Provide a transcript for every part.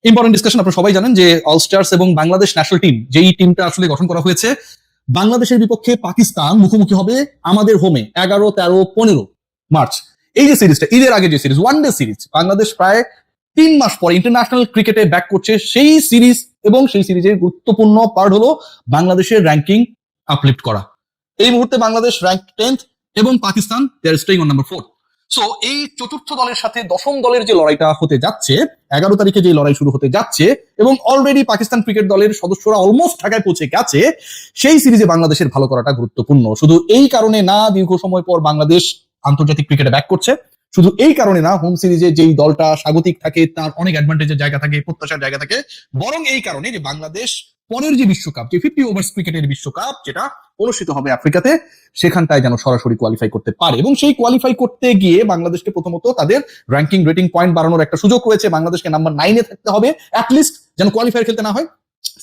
Important discussion. আপনারা সবাই জানেন যে অল স্টার্স এবং বাংলাদেশ ন্যাশনাল টিম, যেই টিমটা আসলে গঠন করা হয়েছে, বাংলাদেশের বিপক্ষে পাকিস্তান মুখোমুখি হবে আমাদের হোমে 11, 13, 15 মার্চ। এই যে সিরিজটা, ঈদের আগে যে series, one day series, Bangladesh প্রায় 3 মাস পরে ইন্টারন্যাশনাল ক্রিকেটে ব্যাক করছে সেই সিরিজ, এবং সেই সিরিজের গুরুত্বপূর্ণ পার্ট হলো বাংলাদেশের র্যাঙ্কিং আপলিফট করা। এই মুহূর্তে বাংলাদেশ র্যাঙ্ক 10th এবং Pakistan they are staying on number 4। So এই চতুর্থ দলের সাথে দশম দলের যে লড়াইটা হতে যাচ্ছে, 11 তারিখে যে লড়াই শুরু হতে যাচ্ছে, এবং অলরেডি পাকিস্তান ক্রিকেট দলের সদস্যরা অলমোস্ট ঢাকায় পৌঁছে গেছে, সেই সিরিজে বাংলাদেশের ভালো করাটা গুরুত্বপূর্ণ। শুধু এই কারণে না দীর্ঘ সময় পর বাংলাদেশ আন্তর্জাতিক ক্রিকেটে ব্যাক করছে, শুধু এই কারণে না হোম সিরিজে যেই দলটা স্বাগতিক থাকে তার অনেক অ্যাডভান্টেজের জায়গা থাকে, প্রত্যাশার জায়গা থাকে, বরং এই কারণে যে বাংলাদেশ পরের যে বিশ্বকাপ, যে 50 ওভার্স ক্রিকেটের বিশ্বকাপ যেটা অনুষ্ঠিত হবে আফ্রিকাতে, সেখানটায় যেন সরাসরি কোয়ালিফাই করতে পারে। এবং সেই কোয়ালিফাই করতে গিয়ে বাংলাদেশকে প্রথমত তাদের র্যাঙ্কিং রেটিং পয়েন্ট বাড়ানোর একটা সুযোগ রয়েছে। বাংলাদেশকে নাম্বার 9-এ থাকতে হবে অ্যাটলিস্ট, যেন কোয়ালিফায়ার খেলতে না হয়।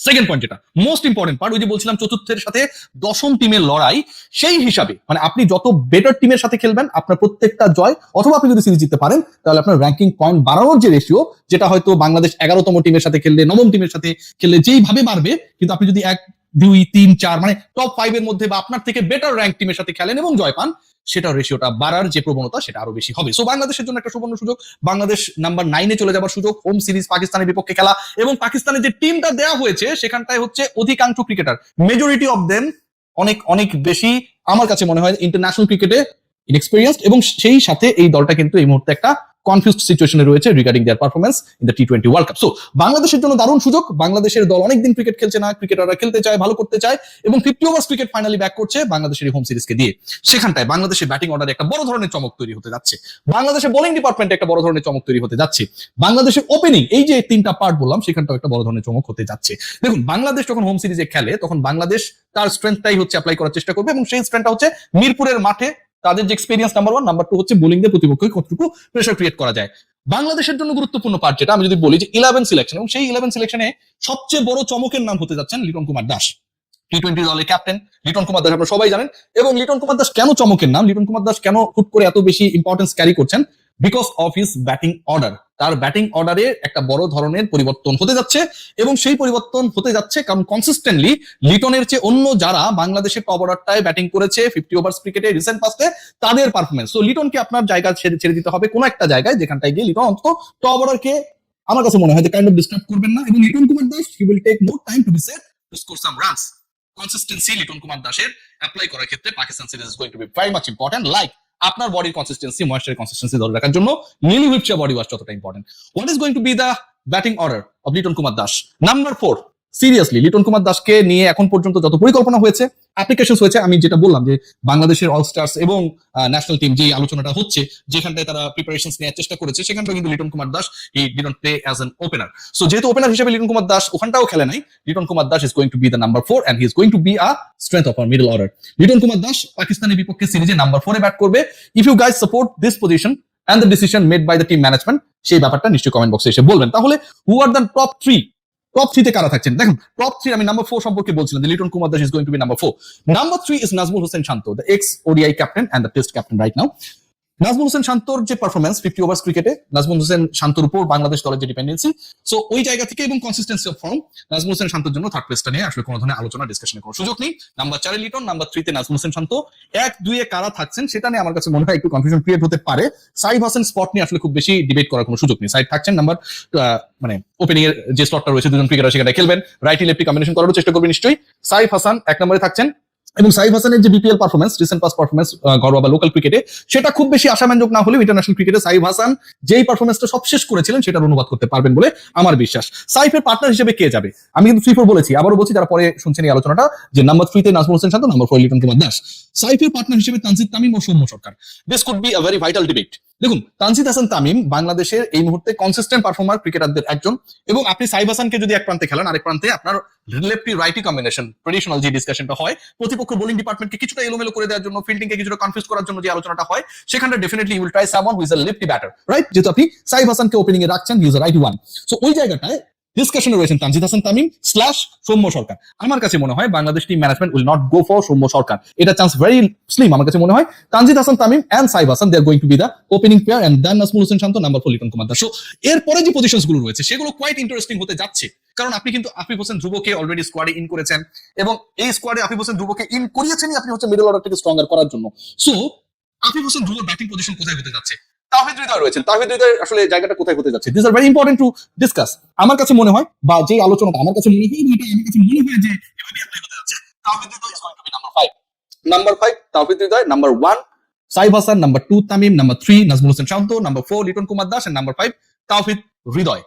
সেকেন্ড পয়েন্ট, যেটা মোস্ট ইম্পর্টেন্ট পার্ট, ওই যে বলছিলাম চতুর্থের সাথে দশম টিমের লড়াই, সেই হিসাবে মানে আপনি যত বেটার টিমের সাথে খেলবেন, আপনার প্রত্যেকটা জয়, অথবা আপনি যদি সিরিজ জিততে পারেন, তাহলে আপনার র্যাঙ্কিং পয়েন্ট বাড়ানোর যে রেশিও, যেটা হয়তো বাংলাদেশ 11তম টিমের সাথে খেললে, 9ম টিমের সাথে খেললে যেইভাবে বাড়বে, কিন্তু আপনি যদি 1, 2, 3, 4 মানে টপ 5 এর মধ্যে বা আপনার থেকে বেটার র্যাঙ্ক টিমের সাথে খেলেন এবং জয় পান, সেটা রেশিওটা বাড়ার যে প্রবণতা, সেটা আরো বেশি হবে। সো বাংলাদেশের জন্য একটা সুবর্ণ সুযোগ, বাংলাদেশ নাম্বার 9-এ চলে যাবার সুযোগ, হোম সিরিজ পাকিস্তানের বিপক্ষে খেলা, এবং পাকিস্তানের যে টিমটা দেওয়া হয়েছে সেখানটায় হচ্ছে অধিকাংশ ক্রিকেটার, মেজরিটি অফ দেম অনেক অনেক বেশি আমার কাছে মনে হয় ইন্টারন্যাশনাল ক্রিকেটে ইনএক্সপেরিয়েন্সড, এবং সেই সাথে এই দলটা কিন্তু এই মুহূর্তে একটা কনফিউজড সিচুয়েশনে রয়েছে regarding their performance in the টি-20 ওয়ার্ল্ড কাপ। সো বাংলাদেশের জন্য দারুণ সুযোগ। বাংলাদেশের দল অনেকদিন ক্রিকেট খেলছে না, ক্রিকেটাররা খেলতে চায়, ভালো করতে চায়, এবং 50 ওভার্স ক্রিকেট ফাইনালি ব্যাক করছে বাংলাদেশের হোম সিরিজকে দিয়ে। সেখানটায় বাংলাদেশের ব্যাটিং অর্ডারে একটা বড় ধরনের চমক তৈরি হতে যাচ্ছে, বাংলাদেশের বোলিং ডিপার্টমেন্টে একটা বড় ধরনের চমক তৈরি হতে যাচ্ছে, বাংলাদেশের ওপেনিং, এই যে 3টা পার্ট বললাম, সেখানটাও একটা বড় ধরনের চমক হতে যাচ্ছে। দেখুন, বাংলাদেশ যখন হোম সিরিজে খেলে তখন বাংলাদেশ তার স্ট্রেংথটাই হচ্ছে অ্যাপ্লাই করার চেষ্টা করবে, এবং সেই স্ট্রেংথটা হচ্ছে মিরপুরের মাঠে তাদের যে এক্সপেরিয়েন্স নাম্বার 1, নাম্বার 2 হচ্ছে বোলিং দিয়ে প্রতিপক্ষকে কতটুকু প্রেসার ক্রিয়েট করা যায়। বাংলাদেশের জন্য গুরুত্বপূর্ণ পার্ট যেটা আমি যদি বলি যে 11 সিলেকশন, এবং সেই 11 সিলেকশনে সবচেয়ে বড় চমকের নাম হতে যাচ্ছেন লিটন কুমার দাস, টি-20 দলের ক্যাপ্টেন লিটন কুমার দাস। আপনারা সবাই জানেন। এবং লিটন কুমার দাস কেন চমকের নাম, লিটন কুমার দাস কেন হুট করে এত বেশি ইম্পর্টেন্স ক্যারি করছেন, because of his batting order. তার ব্যাটিং অর্ডারে একটা বড় ধরনের পরিবর্তন হতে যাচ্ছে, এবং সেই পরিবর্তন হতে যাচ্ছে কারণ কনসিস্টেন্টলি লিটনের চেয়ে অন্য যারা বাংলাদেশের টপ অর্ডারটায় ব্যাটিং করেছে 50 ওভার্স ক্রিকেটে রিসেন্ট পাস্টে, তাদের পারফরমেন্স। তো লিটনকে আপনার জায়গা ছেড়ে দিতে হবে কোনো একটা জায়গায়, যেখানটায় গিয়ে লিটন অন্তত টপ অর্ডারকে আমার কাছে মনে হয় যে কাইন্ড অফ ডিস্টার্ব করবেন না, এবং Liton Kumar Das he will take more time to be set to score some runs. Consistency Liton Kumar দাসের অ্যাপ্লাই করার ক্ষেত্রে Pakistan series is going to be very much important. Like আপনার বডির কনসিস্টেন্সি, ময়েশ্চারের কনসিস্টেন্সি ধরে রাখার জন্য লিলি হুইপচা বডি ওয়াশ যতটা important. What is going to be the batting order of Liton Kumar Das? Number 4, seriously Liton Kumar দাসকে নিয়ে এখন পর্যন্ত যত পরিকল্পনা হয়েছে, অ্যাপ্লিকেশন হয়েছে, আমি যেটা বললাম যে বাংলাদেশের অল স্টার্স এবং ন্যাশনাল টিম যে আলোচনাটা হচ্ছে, যেখানটায় তারা প্রিপারেশনস নেওয়ার চেষ্টা করেছে, সেখানটা কিন্তু Liton Kumar Das he didn't play as an opener. So যেহেতু ওপেনার হিসেবে লিটন কুমার দাস ওখানটাও খেলে নাই, Liton Kumar Das is going to be the number 4 and he is going to be a strength of our middle order. Liton Kumar Das পাকিস্তানের বিপক্ষে সিরিজে নাম্বার 4-এ ব্যাট করবে। If you guys support this position and the decision made by the team management, সেই ব্যাপারটা নিশ্চয়ই comment বক্সে এসে বলবেন। তাহলে হু আর দ্য টপ 3? টপ 3 তে কারা থাকছেন দেখুন। টপ 3 আমি নাম্বার 4 সম্পর্কে বলছিলাম যে Liton Kumar Das is going to be number 4। Number 3 is Najmul Hossain Shanto, the ex ODI captain and the test captain right now. Najmul Hossain শান্তর যে পারফরমেন্স 50 ওভার্স ক্রিকেটে, নাজমুল হোসেন শান্তর উপর বাংলাদেশ দলের যে ডিপেন্ডেন্সি, সো ওই জায়গা থেকে এবং consistency of form, Nazmul Hossain শান্তর জন্য থার্ড প্লেসটা নিয়ে আসলে কোনো ধরনের আলোচনা ডিসকাশনের কোনো সুযোগ নেই। নাম্বার 4-এ লিটন, নাম্বার 3-তে নাজমুল হোসেন শান্ত। 1-2-এ কারা থাকছেন সেটা নিয়ে আমার কাছে মনে হয় একটু কনফিউশন ক্রিয়েট হতে পারে। সাইফ হাসান স্পট নিয়ে আসলে খুব বেশি ডিবেট করার কোনো সুযোগ নেই। সাইফ থাকছেন নাম্বার মানে ওপেনিং এর যে স্লটটা রয়েছে, দুজন ক্রিকেটার সেখানে খেলবেন, রাইটি লেফটি কম্বিনেশন করার চেষ্টা করবেন নিশ্চয়ই। সাইফ হাসান 1 নম্বরে থাকছেন, এবং সাইফ হাসানের যে BPL performance, recent pass performance ঘরোয়া বা লোকাল ক্রিকেটে, সেটা খুব বেশি আশাব্যঞ্জক না হলেও ইন্টারন্যাশনাল ক্রিকেটে সাইফ হাসান যেই পারফরমেন্সটা সব শেষ করেছিলেন সেটার অনুবাদ করতে পারবেন বলে আমার বিশ্বাস। সাইফের পার্টনার হিসেবে কে যাবে? আমি কিন্তু 3-4 বলেছি, আবারও বলছি যারা পরে শুনছেন এই আলোচনাটা, যে নাম্বার 3-তে নাজমুল হোসেন শান্ত, নাম্বার 4 লিটন কুমার দাস। সাইফের পার্টনার হিসেবে তানজিদ তামিম ও Soumya Sarkar. This could be a very vital debate. দেখুন, তানজিদ হাসান তামিম বাংলাদেশের এই মুহূর্তে কনসিস্টেন্ট পারফর্মার ক্রিকেটারদের একজন, এবং আপনি সাইফ হাসানকে যদি এক প্রান্তে খেলেন, আরেক প্রান্তে আপনার লেফটি রাইটি কম্বিনেশন, ট্রেডিশনাল যে ডিসকাশনটা হয়, প্রতিপক্ষ বোলিং ডিপার্টমেন্টকে কিছুটা এলোমেলো করে দেওয়ার জন্য, ফিল্ডিংকে কিছুটা কনফিউজ করার জন্য যে আলোচনাটা হয়, সেখানে definitely you will try someone who is a lefty batter, right? যেহেতু আপনি সাইফ হাসানকে ওপেনিং এ রাখছেন, he is a righty one. So ওই জায়গাটায় ডিসকাশনে রয়েছেন তানজিদ হাসান তামিম / সৌম্য সরকার। আমার কাছে মনে হয় Bangladesh team management will not go for Soumya Sarkar, এটা চান্স ভেরি স্লিম। আমার কাছে মনে হয় Tanzid Hasan Tamim and Saif Hasan they are going to be the opening pair and then Najmul Hossain Shanto, number 4 Liton Kumar Das. So এরপরে যে পজিশনস গুলো রয়েছে সেগুলো কোয়াইট ইন্টারেস্টিং হতে যাচ্ছে, কারণ আপনি কিন্তু আফিফ হোসেন ধ্রুবকে অলরেডি স্কোয়াডে ইন করেছেন এবং এই স্কোয়াডে আফিফ হোসেন ধ্রুবকে ইন করিয়েছেনই আপনি হচ্ছে মিডল অর্ডারটাকে স্ট্রঙ্গার করার জন্য। সো আফিফ হোসেন ধ্রুবর ব্যাটিং পজিশন কোথায় হতে যাচ্ছে, তাওহিদ হৃদয় রয়েছেন, তাওহিদ হৃদয় আসলে জায়গাটা কোথায় হতে যাচ্ছে, this are very important to discuss. আমার কাছে মনে হয় বা যে আলোচনাটা আমার কাছে মনে হয় এটা আমার কাছে মনে হয় যে এভাবে অ্যাপ্লাই হতে যাচ্ছে। Towhid Hridoy is going to be number 5 Towhid Hridoy, number 1 Saif Hasan, number 2 Tamim, number 3 Najmul Hossain Shanto, number 4 Liton Kumar Das and number 5 Towhid Hridoy.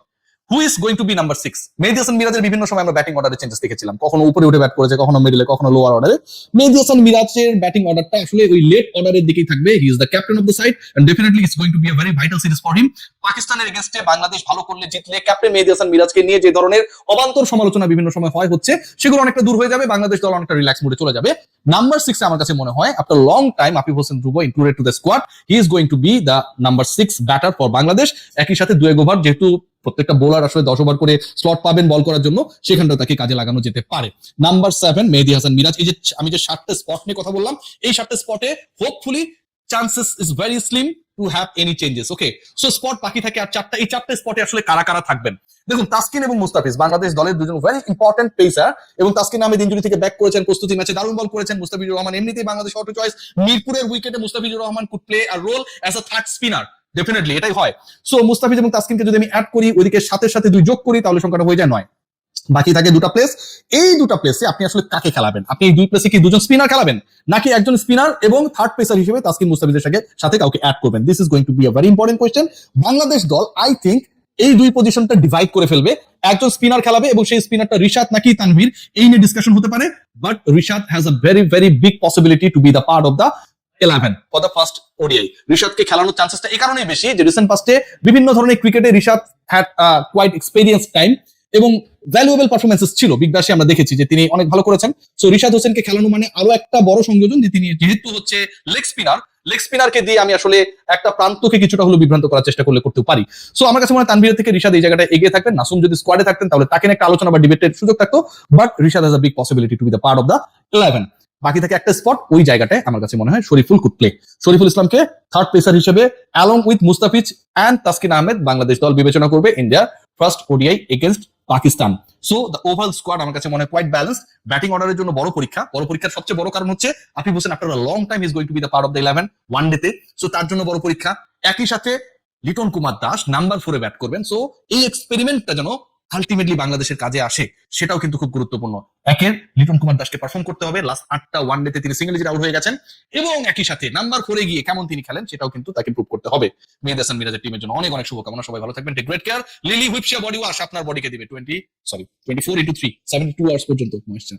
Who is going to be number 6? Mehedi Hasan মিরাজের বিভিন্ন সময় আমরা ব্যাটিং অর্ডারে চেঞ্জেস দেখেছিলাম, কখনো উপরে উঠে ব্যাট করেছে, কখনো মিডলে, কখনো লোয়ার অর্ডারে। মেহেদী হাসান মিরাজের ব্যাটিং অর্ডারটা আসলে ওই লেট অর্ডারের দিকেই থাকবে। He is the captain of the side and definitely it's going to be a very vital series for him. পাকিস্তানের এগেইনস্টে বাংলাদেশ ভালো করলে, জিতলে ক্যাপ্টেন মেহেদী হাসান মিরাজকে নিয়ে যে ধরনের অবান্তর সমালোচনা বিভিন্ন সময় হচ্ছে সেগুলো অনেকটা দূর হয়ে যাবে, বাংলাদেশ দল অনেকটা রিল্যাক্স মোডে চলে যাবে। নাম্বার 6 আমার কাছে মনে হয় after long time Afif Hossain Dhruba included to the squad, he is going to be the number 6 batter for Bangladesh. একই সাথে 2 ওভার, যেহেতু প্রত্যেকটা বোলার আসলে 10 ওভার করে স্লট পাবেন বল করার জন্য, সেখানটা তাকে কাজে লাগানো যেতে পারে। নাম্বার 7 মেহেদী হাসান মিরাজ। এই যে আমি যে 7টা স্পট নিয়ে কথা বললাম, এই 7টা স্পটে hopefully chances is very slim to have any changes. Okay, so spot বাকি থাকে আর 4টা। এই 4টা স্পটে আসলে কারা কারা থাকবেন দেখুন। তাসকিন এবং মুস্তাফিজ বাংলাদেশ দলের দুজন ভেরি ইম্পর্টেন্ট পেসার, এবং তাসকিন আহমেদ ইনজুরি থেকে ব্যাক করেছেন, প্রস্তুতি ম্যাচে দারুণ বল করেছেন। মুস্তাফিজুর রহমান এমনিতেই বাংলাদেশ অটো চয়েস, মিরপুরের উইকেটে Mustafizur Rahman could play a role as a third spinner, definitely এটাই হয়। সো মুস্তাফিজ এবং তাসকিনকে যদি আমি অ্যাড করি, ওইদিকে সাথে সাথে 2 যোগ করি, তাহলে সংখ্যাটা হয়ে যায় 9। বাকি থাকে 2টা প্লেস। এই 2টা প্লেসে আপনি আসলে কাকে খেলাবেন? আপনি এই 2 প্লেসে কি 2জন স্পিনার খেলাবেন, নাকি একজন স্পিনার এবং থার্ড পেসার হিসেবে তাসকিন মুস্তাফিজের সাথে কাউকে অ্যাড করবেন? This is going to be a very important question. Bangladesh দল আই থিংক এই 2 পজিশনটা ডিভাইড করে ফেলবে, একজন স্পিনার খেলাবে এবং সেই স্পিনারটা রিশাদ নাকি তানভীর, এই নিয়ে ডিসকাশন হতে পারে। But Rishad has a very very big possibility to be the part of the 11 for the first ODI. রিশাদকে খেলানোর চান্সেসটা এই কারণেই বেশি যে রিসেন্ট পাস্টে বিভিন্ন ধরনের ক্রিকেটে Rishad had quite experience time এবং ভ্যালুয়েবল পারফরমেন্সেস ছিল। বিগ ব্যাশে আমরা দেখেছি যে তিনি অনেক ভালো করেছেন। সো রিশাদ হোসেনকে খেলানো মানে আরো একটা বড় সংযোজন যে তিনি যেহেতু হচ্ছে লেগ স্পিনারকে দিয়ে আমি আসলে একটা প্রান্তকে কিছুটা হলো বিভ্রান্ত করার চেষ্টা করতে পারি। সো আমার কাছে মনে হয় তানভীরের থেকে রিশাদ এই জায়গাটা এগিয়ে থাকবেন। নাসুম যদি স্কোয়াডে থাকতেন তাহলে তাকে একটা আলোচনা বা ডিবেটের সুযোগ থাকতো, but Rishad has a big possibility to be the part of the 11। বাকি থাকে একটা স্পট, ওই জায়গাটায় আমার কাছে মনে হয় শরীফুল কুড প্লে। শরীফুল ইসলামকে থার্ড পেসার হিসেবে along with Mustafiz and Taskin Ahmed Bangladesh দল বিবেচনা করবে in their first ODI against Pakistan. So the overall squad আমার কাছে মনে হয় কোয়াইট ব্যালেন্সড। ব্যাটিং অর্ডারের জন্য বড় পরীক্ষার সবচেয়ে বড় কারণ হচ্ছে Afif Hossain after a long time is going to be the part of the 11 one ডেতে। সো তার জন্য বড় পরীক্ষা। একই সাথে লিটন কুমার দাস নাম্বার 4 ব্যাট করবেন। সো এই এক্সপেরিমেন্টটা যেন আলটিমেটলি বাংলাদেশের কাজে আসে, সেটাও কিন্তু খুব গুরুত্বপূর্ণ। লিটন কুমার দাসকে পারফর্ম করতে হবে। লাস্ট 8টা ওয়ান ডেতে তিনি সিঙ্গেল ডিজিট আউট হয়ে গেছেন, এবং একই সাথে নাম্বার 4 গিয়ে কেমন তিনি খেলেন সেটাও কিন্তু তাকে প্রুভ করতে হবে। মেহেদী হাসান মিরাজের টিমের জন্য অনেক অনেক শুভকামনা। সবাই ভালো থাকবেন, টেক গ্রেট কেয়ার। লিলি হুইপশিয়া বডি ওয়াশ আপনার বডিকে দিবে 24x3 72 আওয়ার্স পর্যন্ত ময়েশ্চার।